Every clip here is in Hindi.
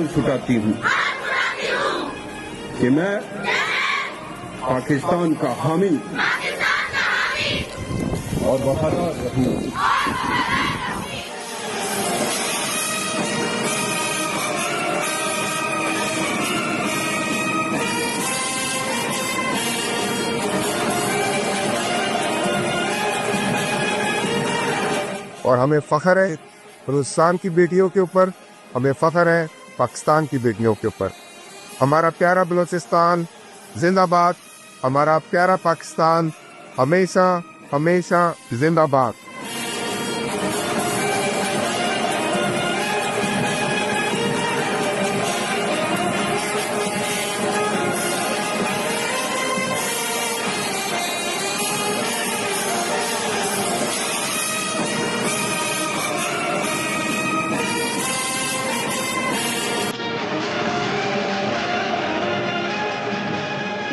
हल्फ उठाती हूँ कि मैं पाकिस्तान का हामी और वफादार रहूंगी। और हमें फ़ख्र है हिंदुस्तान की बेटियों के ऊपर, हमें फ़ख्र है पाकिस्तान की बेटियों के ऊपर। हमारा प्यारा बलूचिस्तान जिंदाबाद, हमारा प्यारा पाकिस्तान हमेशा हमेशा जिंदाबाद।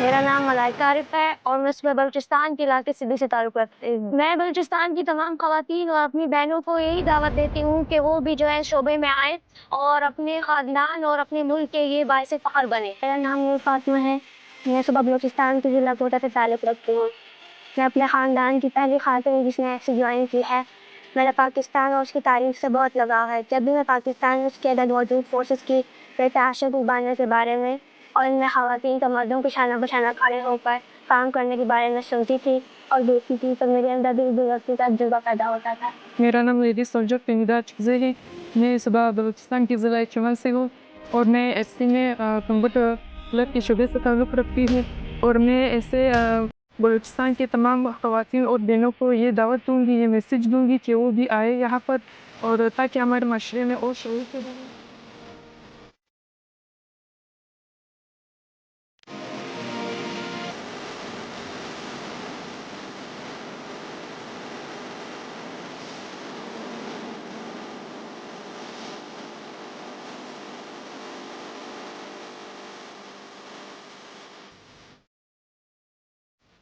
मेरा नाम मलाइका आरिफ है और मैं सुबह बलूचिस्तान के इलाके सिद्दी से ताल्लुक़ रखती हूँ। मैं बलूचिस्तान की तमाम ख़वातीन और अपनी बहनों को यही दावत देती हूँ कि वो भी जो है शोबे में आए और अपने ख़ानदान और अपने मुल्क के ये बाइस फ़ख्र बने। मेरा नाम नूर फातिमा है। मैं सुबह बलूचिस्तान के ज़िला कोटा से ताल्लुक़ रखती हूँ। मैं अपने ख़ानदान की पहली ख़ातून हूँ जिसने ऐसे ज्वाइन की है। मेरा पाकिस्तान और उसकी तारीख़ से बहुत लगाव है। जब भी मैं पाकिस्तान में उसके अंदर मौजूद फोर्सेस की बेतहाशा कुर्बानियों के बारे में और इनमें ख़वातीन का मर्दों के शाना बशाना खड़े होकर काम करने के बारे में सुनती थी और देखती थी तो मेरे अंदर भी दिलचस्पी का तजुर्बा पैदा होता था। मेरा नाम लेडी सोल्जर पिंदा चीज़े है। मैं सुबह बलूचिस्तान के ज़िला चमन से हूँ और मैं एससी में कंप्यूटर क्लब के शोबे से ताल्लुक़ रखती हूँ। और मैं ऐसे बलूचिस्तान के तमाम ख़वातीन और बहनों को ये दावत दूँगी, ये मैसेज दूँगी कि वो भी आए यहाँ पर और ताकि हमारे माशरे में और शुरू